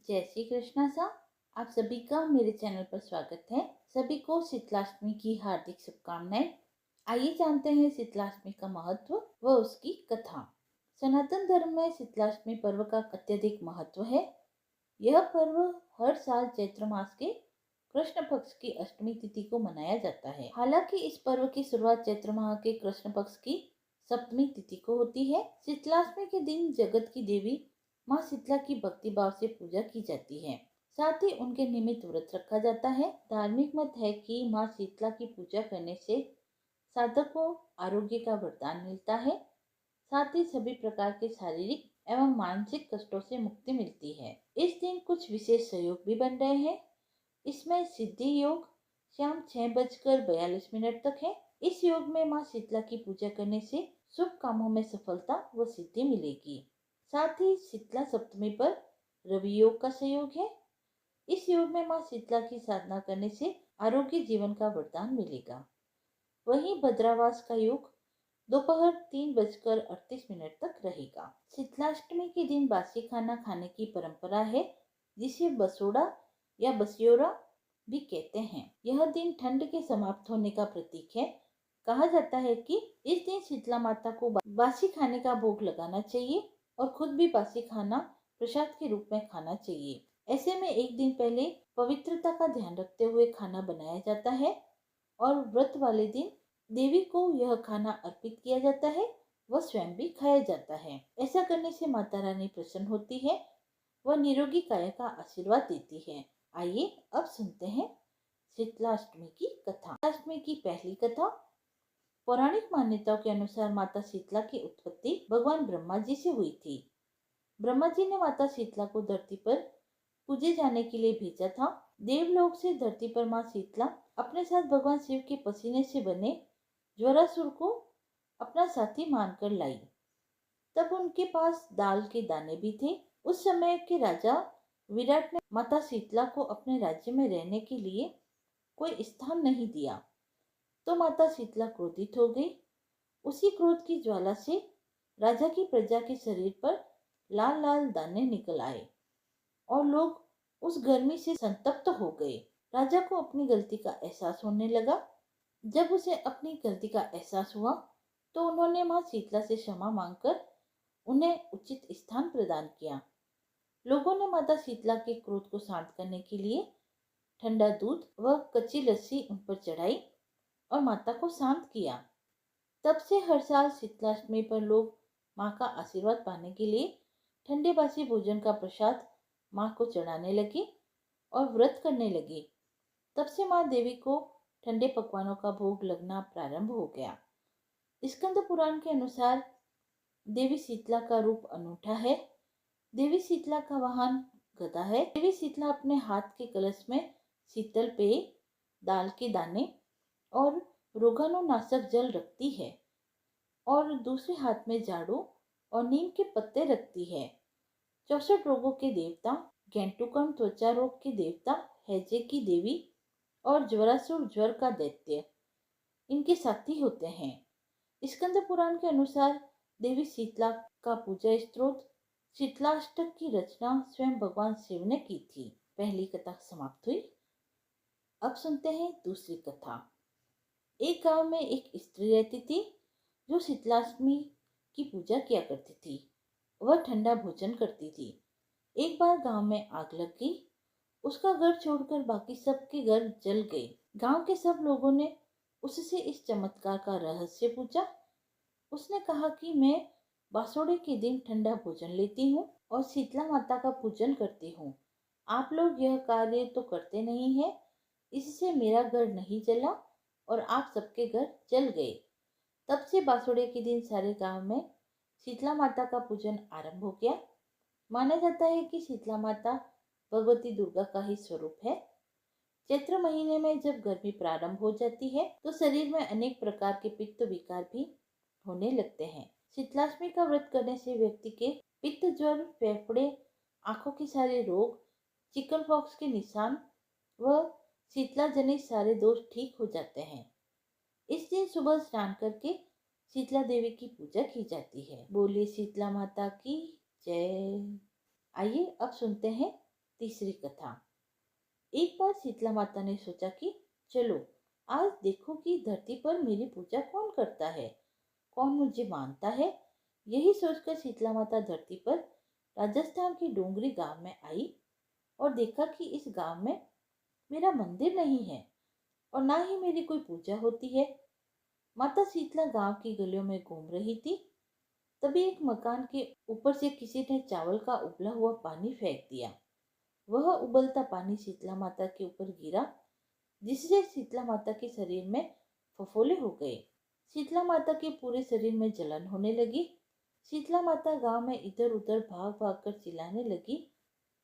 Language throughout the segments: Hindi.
जय श्री कृष्णा सा। आप सभी का मेरे चैनल पर स्वागत है। सभी को शीतलाष्टमी की हार्दिक शुभकामनाएं। आइए जानते हैं शीतलाष्टमी का महत्व व उसकी कथा। सनातन धर्म में शीतलाष्टमी पर्व का अत्यधिक महत्व है। यह पर्व हर साल चैत्र मास के कृष्ण पक्ष की अष्टमी तिथि को मनाया जाता है। हालांकि इस पर्व की शुरुआत चैत्र माह के कृष्ण पक्ष की सप्तमी तिथि को होती है। शीतलाष्टमी के दिन जगत की देवी माँ शीतला की भक्ति भाव से पूजा की जाती है। साथ ही उनके निमित्त व्रत रखा जाता है। धार्मिक मत है कि माँ शीतला की पूजा करने से साधक को आरोग्य का वरदान मिलता है। साथ ही सभी प्रकार के शारीरिक एवं मानसिक कष्टों से मुक्ति मिलती है। इस दिन कुछ विशेष सहयोग भी बन रहे हैं। इसमें सिद्धि योग शाम 6:42 तक है। इस योग में माँ शीतला की पूजा करने से शुभ कामों में सफलता व सिद्धि मिलेगी। साथ ही शीतला सप्तमी पर रवि योग का संयोग है। इस योग में माँ शीतला की साधना करने से आरोग्य जीवन का वरदान मिलेगा। वहीं भद्रावास का योग दोपहर 3:38 तक रहेगा। शीतलाष्टमी के दिन बासी खाना खाने की परंपरा है, जिसे बसोड़ा या बसियोरा भी कहते हैं। यह दिन ठंड के समाप्त होने का प्रतीक है। कहा जाता है कि इस दिन शीतला माता को बासी खाने का भोग लगाना चाहिए और खुद भी बासी खाना प्रसाद के रूप में खाना चाहिए। ऐसे में एक दिन पहले पवित्रता का ध्यान रखते हुए खाना बनाया जाता है और व्रत वाले दिन देवी को यह खाना अर्पित किया जाता है व स्वयं भी खाया जाता है। ऐसा करने से माता रानी प्रसन्न होती है व निरोगी काया का आशीर्वाद देती है। आइए अब सुनते हैं शीतलाष्टमी की कथा। शीतलाष्टमी की पहली कथा। पौराणिक मान्यताओं के अनुसार माता शीतला की उत्पत्ति भगवान ब्रह्मा जी से हुई थी। ब्रह्मा जी ने माता शीतला को धरती पर पूजे जाने के लिए भेजा था। देवलोक से धरती पर माँ शीतला अपने साथ भगवान शिव के पसीने से बने ज्वरासुर को अपना साथी मानकर लाई। तब उनके पास दाल के दाने भी थे। उस समय के राजा विराट ने माता शीतला को अपने राज्य में रहने के लिए कोई स्थान नहीं दिया, तो माता शीतला क्रोधित हो गई। उसी क्रोध की ज्वाला से राजा की प्रजा के शरीर पर लाल लाल दाने निकल आए और लोग उस गर्मी से संतप्त हो गए। राजा को अपनी गलती का एहसास होने लगा। जब उसे अपनी गलती का एहसास हुआ तो उन्होंने माँ शीतला से क्षमा मांगकर उन्हें उचित स्थान प्रदान किया। लोगों ने माता शीतला के क्रोध को शांत करने के लिए ठंडा दूध व कच्ची लस्सी उन पर चढ़ाई और माता को शांत किया। तब से हर साल शीतलाष्टमी पर लोग माँ का आशीर्वाद पाने के लिए ठंडे बासी भोजन का प्रसाद माँ को चढ़ाने लगे और व्रत करने लगे। तब से माँ देवी को ठंडे पकवानों का भोग लगना प्रारंभ हो गया। स्कंद पुराण के अनुसार देवी शीतला का रूप अनूठा है। देवी शीतला का वाहन गदा है। देवी शीतला अपने हाथ के कलश में शीतल पेय, दाल के दाने और रोगाणुनाशक जल रखती है और दूसरे हाथ में झाड़ू और नीम के पत्ते रखती है। 64 रोगों के देवता गेंटुकम, त्वचा रोग के देवता हैजे की देवी और ज्वरासुर ज्वर का दैत्य इनके साथी होते हैं। स्कंद पुराण के अनुसार देवी शीतला का पूजा स्त्रोत शीतलाष्टक की रचना स्वयं भगवान शिव ने की थी। पहली कथा समाप्त हुई। अब सुनते हैं दूसरी कथा। एक गांव में एक स्त्री रहती थी जो शीतलाष्टमी की पूजा किया करती थी। वह ठंडा भोजन करती थी। एक बार गांव में आग लग गई। उसका घर छोड़कर बाकी सबके घर जल गए। गांव के सब लोगों ने उससे इस चमत्कार का रहस्य पूछा। उसने कहा कि मैं बासोड़े के दिन ठंडा भोजन लेती हूँ और शीतला माता का पूजन करती हूँ। आप लोग यह कार्य तो करते नहीं हैं, इससे मेरा घर नहीं जला और आप सबके घर जल गए। तब से बासोड़े के दिन सारे गांव में शीतला माता का पूजन आरंभ हो गया। माना जाता है कि शीतला माता भगवती दुर्गा का ही स्वरूप है। चैत्र महीने में जब गर्मी प्रारंभ हो जाती है तो शरीर में अनेक प्रकार के पित्त विकार भी होने लगते हैं। शीतलाष्टमी का व्रत करने से व्यक्ति के पित्त, ज्वर, फेफड़े, आंखों के सारे रोग, चिकन पॉक्स के निशान व शीतला जनित सारे दोष ठीक हो जाते हैं। इस दिन सुबह स्नान करके शीतला देवी की पूजा की जाती है। बोलिए शीतला माता की जय। आइए अब सुनते हैं तीसरी कथा। एक बार शीतला माता ने सोचा कि चलो आज देखो कि धरती पर मेरी पूजा कौन करता है, कौन मुझे मानता है। यही सोचकर शीतला माता धरती पर राजस्थान के डोंगरी गांव में आई और देखा कि इस गांव में मेरा मंदिर नहीं है और ना ही मेरी कोई पूजा होती है। माता शीतला गांव की गलियों में घूम रही थी। तभी एक मकान के ऊपर से किसी ने चावल का उबला हुआ पानी फेंक दिया। वह उबलता पानी शीतला माता के ऊपर गिरा, जिससे शीतला माता के शरीर में फफोले हो गए। शीतला माता के पूरे शरीर में जलन होने लगी। शीतला माता गांव में इधर उधर भाग भाग कर चिल्लाने लगी,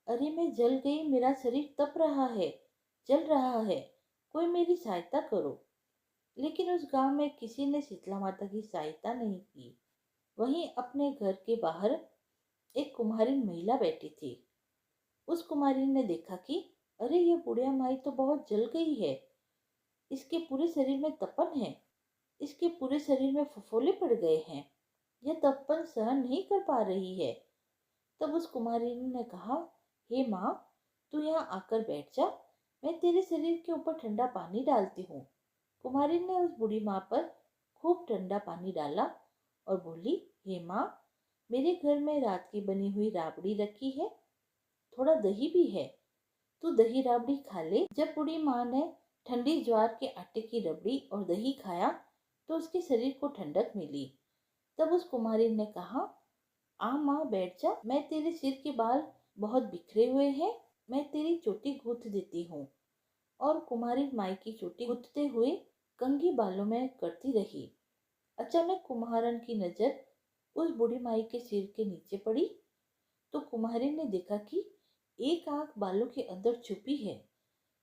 अरे मैं जल गई, मेरा शरीर तप रहा है, जल रहा है, कोई मेरी सहायता करो। लेकिन उस गांव में किसी ने शीतला माता की सहायता नहीं की। वहीं अपने घर के बाहर एक कुम्हारिन महिला बैठी थी। उस कुम्हारिन ने देखा कि अरे ये बुढ़िया माई तो बहुत जल गई है, इसके पूरे शरीर में तपन है, इसके पूरे शरीर में फफोले पड़ गए हैं, यह तपन सहन नहीं कर पा रही है। तब उस कुम्हारिन ने कहा, हे माँ, तू यहाँ आकर बैठ जा, मैं तेरे शरीर के ऊपर ठंडा पानी डालती हूँ। कुम्हारिन ने उस बूढ़ी माँ पर खूब ठंडा पानी डाला और बोली, हे माँ, मेरे घर में रात की बनी हुई राबड़ी रखी है, थोड़ा दही भी है, तू दही राबड़ी खा ले। जब बूढ़ी माँ ने ठंडी ज्वार के आटे की रबड़ी और दही खाया तो उसके शरीर को ठंडक मिली। तब उस कुमारी ने कहा, आ माँ बैठ जा, मैं तेरे सिर के बाल बहुत बिखरे हुए हैं, मैं तेरी चोटी गूंथ देती हूँ। और कुमारी माई की चोटी गूंथते हुए कंघी बालों में करती रही। अचानक कुम्हारन की नजर उस बूढ़ी माई के सिर के नीचे पड़ी तो कुम्हारी ने देखा कि एक आंख बालों के अंदर छुपी है।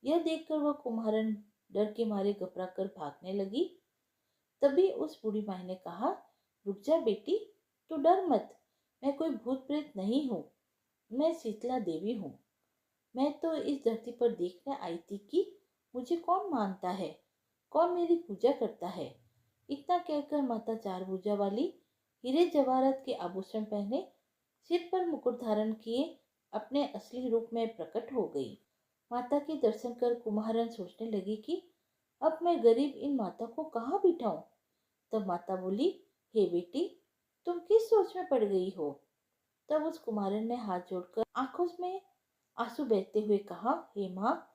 यह देखकर वह कुम्हारन डर के मारे घबरा कर भागने लगी। तभी उस बूढ़ी माई ने कहा, रुक जा बेटी, तू डर मत, मैं कोई भूत प्रेत नहीं हूँ, मैं शीतला देवी हूँ। मैं तो इस धरती पर देखने आई थी कि मुझे कौन मानता है, कौन मेरी पूजा करता है। इतना कहकर माता चार भुजा वाली हीरे जवाहरात के आभूषण पहने, सिर पर मुकुट धारण किए अपने असली रूप में प्रकट हो गई। माता के दर्शन कर कुम्हारन सोचने लगी कि अब मैं गरीब इन माता को कहाँ बिठाऊं। तब माता बोली, हे बेटी, तुम किस सोच में पड़ गई हो। तब उस कुम्हारन ने हाथ जोड़कर आंखों में आंसू बहते हुए कहा, हे माँ,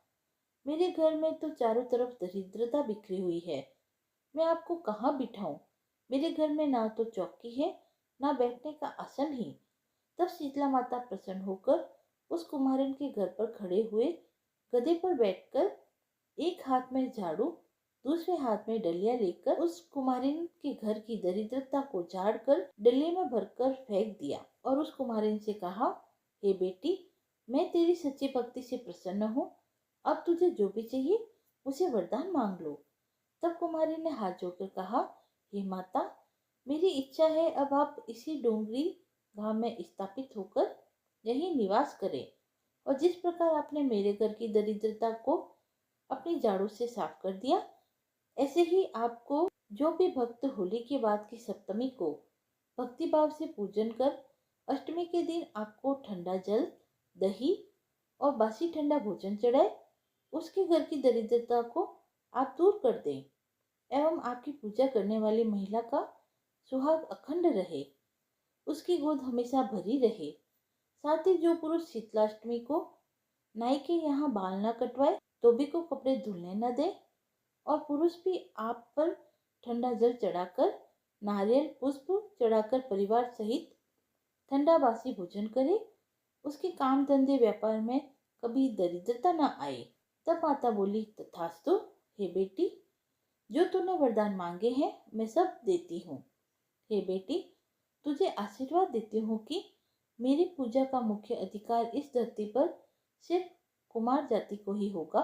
मेरे घर में तो चारों तरफ दरिद्रता बिखरी हुई है, मैं आपको कहाँ बिठाऊं। मेरे घर में ना तो चौकी है, ना बैठने का आसन ही। तब शीतला माता प्रसन्न होकर उस कुम्हारन के घर पर खड़े हुए गधे पर बैठकर एक हाथ में झाड़ू, दूसरे हाथ में डलिया लेकर उस कुम्हारिन के घर की दरिद्रता को झाड़ कर डलिये में भरकर फेंक दिया और उस कुम्हारिन से कहा, हे बेटी, मैं तेरी सच्ची भक्ति से प्रसन्न हूँ, अब तुझे जो भी चाहिए उसे वरदान मांग लो। तब कुमारी ने हाथ जोड़कर कहा, हे माता, मेरी इच्छा है अब आप इसी डोंगरी गांव में स्थापित होकर यही निवास करें और जिस प्रकार आपने मेरे घर की दरिद्रता को अपनी जाड़ों से साफ कर दिया, ऐसे ही आपको जो भी भक्त होली के बाद की सप्तमी को भक्ति भाव से पूजन कर अष्टमी के दिन आपको ठंडा जल, दही और बासी ठंडा भोजन चढ़ाए, उसके घर की दरिद्रता को आप दूर कर दें एवं आपकी पूजा करने वाली महिला का सुहाग अखंड रहे, उसकी गोद हमेशा भरी रहे। साथ ही जो पुरुष शीतलाष्टमी को नाई के यहाँ बाल न कटवाए, धोबी को कपड़े धुलने न दे और पुरुष भी आप पर ठंडा जल चढ़ाकर, नारियल पुष्प चढ़ाकर परिवार सहित ठंडा बासी भोजन करे, उसके काम धंधे व्यापार में कभी दरिद्रता न आए। तब माता बोली, तथास्तु, हे बेटी, जो तूने वरदान मांगे हैं मैं सब देती हूँ। हे बेटी, तुझे आशीर्वाद देती हूँ कि मेरी पूजा का मुख्य अधिकार इस धरती पर सिर्फ कुमार जाति को ही होगा।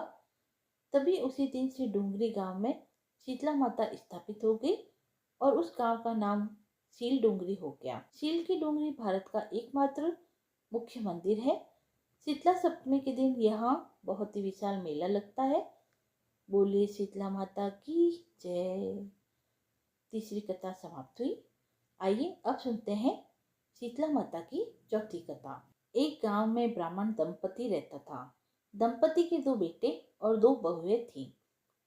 तभी उसी दिन से डूंगरी गांव में शीतला माता स्थापित हो गई और उस गांव का नाम सील डूंगरी हो गया। सील की डूंगरी भारत का एकमात्र मुख्य मंदिर है। शीतला सप्तमी के दिन यहाँ बहुत ही विशाल मेला लगता है। बोलिए शीतला माता की जय। तीसरी कथा समाप्त हुई। आइए अब सुनते हैं शीतला माता की चौथी कथा। एक गांव में ब्राह्मण दंपति रहता था। दंपति के 2 बेटे और 2 बहुएं थीं।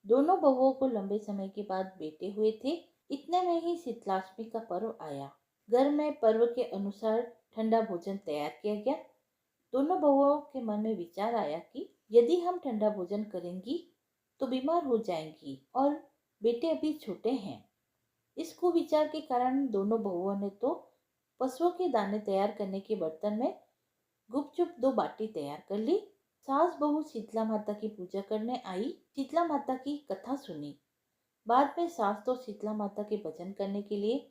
दोनों बहुओं को लंबे समय के बाद बेटे हुए थे। इतने में ही शीतलाष्टमी का पर्व आया। घर में पर्व के अनुसार ठंडा भोजन तैयार किया गया। दोनों बहुओं के मन में विचार आया कि यदि हम ठंडा भोजन करेंगी तो बीमार हो जाएंगी और बेटे अभी छोटे हैं। इस कुविचार के कारण दोनों बहुओं ने तो पशुओं के दाने तैयार करने के बर्तन में गुपचुप 2 बाटी तैयार कर ली। सास बहू शीतला माता की पूजा करने आई। शीतला माता की कथा सुनी। बाद में सास तो शीतला माता के भजन करने के लिए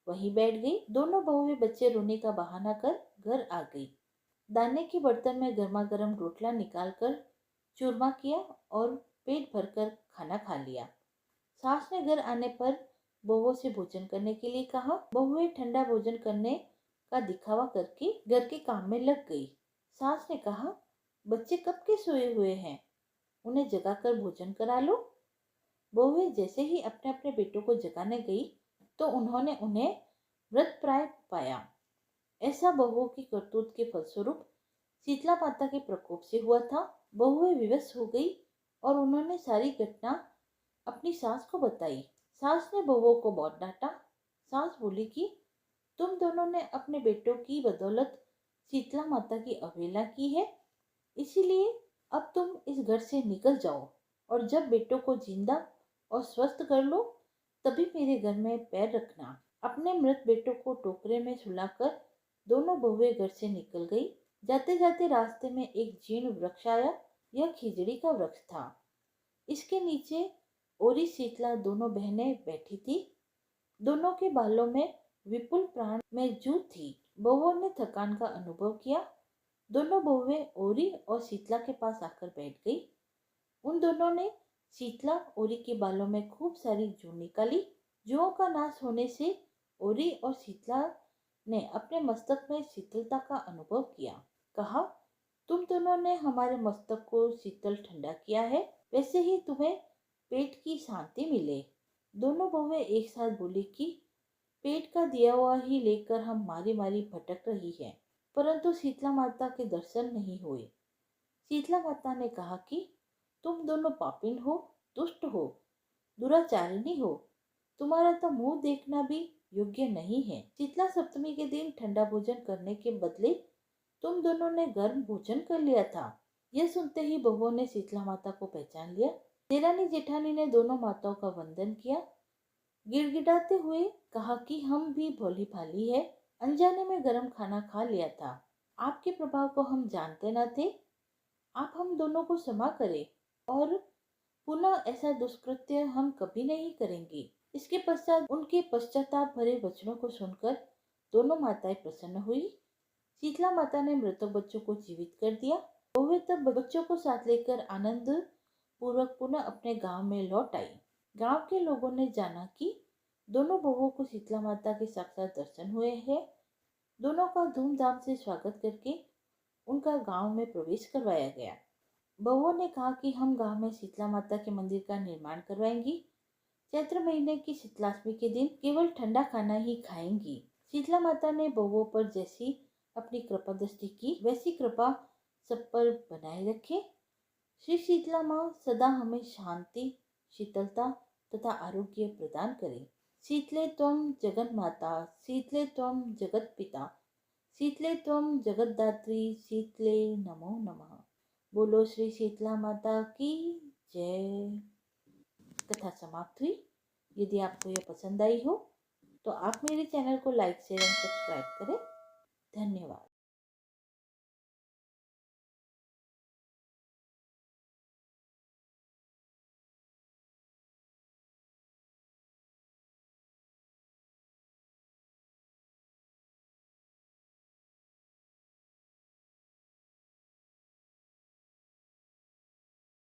वहीं बैठ गई। दोनों बहुएं बच्चे रोने का बहाना कर घर आ गई। दाने के बर्तन में गर्मा गर्म रोटला निकालकर चूरमा किया और पेट भरकर खाना खा लिया। सास ने घर आने पर बहुओं से भोजन करने के लिए कहा। बहुएं ठंडा भोजन करने का दिखावा करके घर के काम में लग गई। सास ने कहा, बच्चे कब के सोए हुए हैं, उन्हें जगाकर भोजन करा लो। बहुएं जैसे ही अपने अपने बेटों को जगाने गई तो उन्होंने उन्हें मृतप्राय पाया। ऐसा बहुओं की करतूत के फलस्वरूप शीतला माता के प्रकोप से हुआ था। बहुएं विवश हो गई और उन्होंने सारी घटना अपनी सास को बताई। सास ने बहुओं को बहुत डांटा। सास बोली कि तुम दोनों ने अपने बेटों की बदौलत शीतला माता की अवहेलना की है, इसीलिए अब तुम इस घर से निकल जाओ और जब बेटों को जिंदा और स्वस्थ कर लो तभी मेरे घर में पैर रखना। अपने मृत बेटों को टोकरे में सुलाकर दोनों बहुएं घर से निकल गई। जाते जाते रास्ते में एक जीर्ण वृक्ष आया। यह खिजड़ी का वृक्ष था। इसके नीचे ओरी शीतला दोनों बहनें बैठी थी। दोनों के बालों में विपुल प्राण में जू थी। बहुओं ने थकान का अनुभव किया। दोनों बहुएं ओरी और शीतला के पास आकर बैठ गई। उन दोनों ने शीतला ओरी के बालों में खूब सारी जू निकाली। जूओं का नाश होने से ओरी और शीतला ने अपने मस्तक में शीतलता का अनुभव किया। कहा, तुम दोनों ने हमारे मस्तक को शीतल ठंडा किया है, वैसे ही तुम्हें पेट की शांति मिले। दोनों बहुएं एक साथ बोली कि पेट का दिया हुआ ही लेकर हम मारी मारी भटक रही है, परंतु शीतला माता के दर्शन नहीं हुए। शीतला माता ने कहा कि तुम दोनों पापिन हो, दुष्ट हो, दुराचारिणी हो। तुम्हारा तो मुंह देखना भी योग्य नहीं है। शीतला सप्तमी के दिन ठंडा भोजन करने के बदले तुम दोनों ने गर्म भोजन कर लिया था। यह सुनते ही बहुओं ने शीतला माता को पहचान लिया। देरानी जेठानी ने दोनों माताओं का वंदन किया। गिड़गिड़ाते हुए कहा कि हम भी भोली भाली है, अनजाने में गर्म खाना खा लिया था। आपके प्रभाव को हम जानते न थे। आप हम दोनों को क्षमा करें और पुनः ऐसा दुष्कृत्य हम कभी नहीं करेंगे। इसके पश्चात उनके पश्चाताप भरे वचनों को सुनकर दोनों माताएं प्रसन्न हुई। शीतला माता ने मृतक बच्चों को जीवित कर दिया। बहुएं तब बच्चों को साथ लेकर आनंद पूर्वक पुनः अपने गांव में लौट आई। गांव के लोगों ने जाना कि दोनों बहुओं को शीतला माता के साक्षात दर्शन हुए हैं। दोनों का धूमधाम से स्वागत करके उनका गांव में प्रवेश करवाया गया। बहुओं ने कहा कि हम गांव में शीतला माता के मंदिर का निर्माण करवाएंगी। चैत्र महीने की शीतलाष्टमी के दिन केवल ठंडा खाना ही खाएंगी। शीतला माता ने बहुओं पर जैसी अपनी कृपा दृष्टि की वैसी कृपा सब पर बनाए रखे। श्री शीतला माँ सदा हमें शांति, शीतलता तथा आरोग्य प्रदान करे। शीतले त्वं जगत माता, शीतले त्वं जगत पिता, शीतले त्वं जगतदात्री, शीतले नमो नमः। बोलो श्री शीतला माता की जय। कथा समाप्त हुई। यदि आपको यह पसंद आई हो तो आप मेरे चैनल को लाइक शेयर एंड सब्सक्राइब करें। धन्यवाद।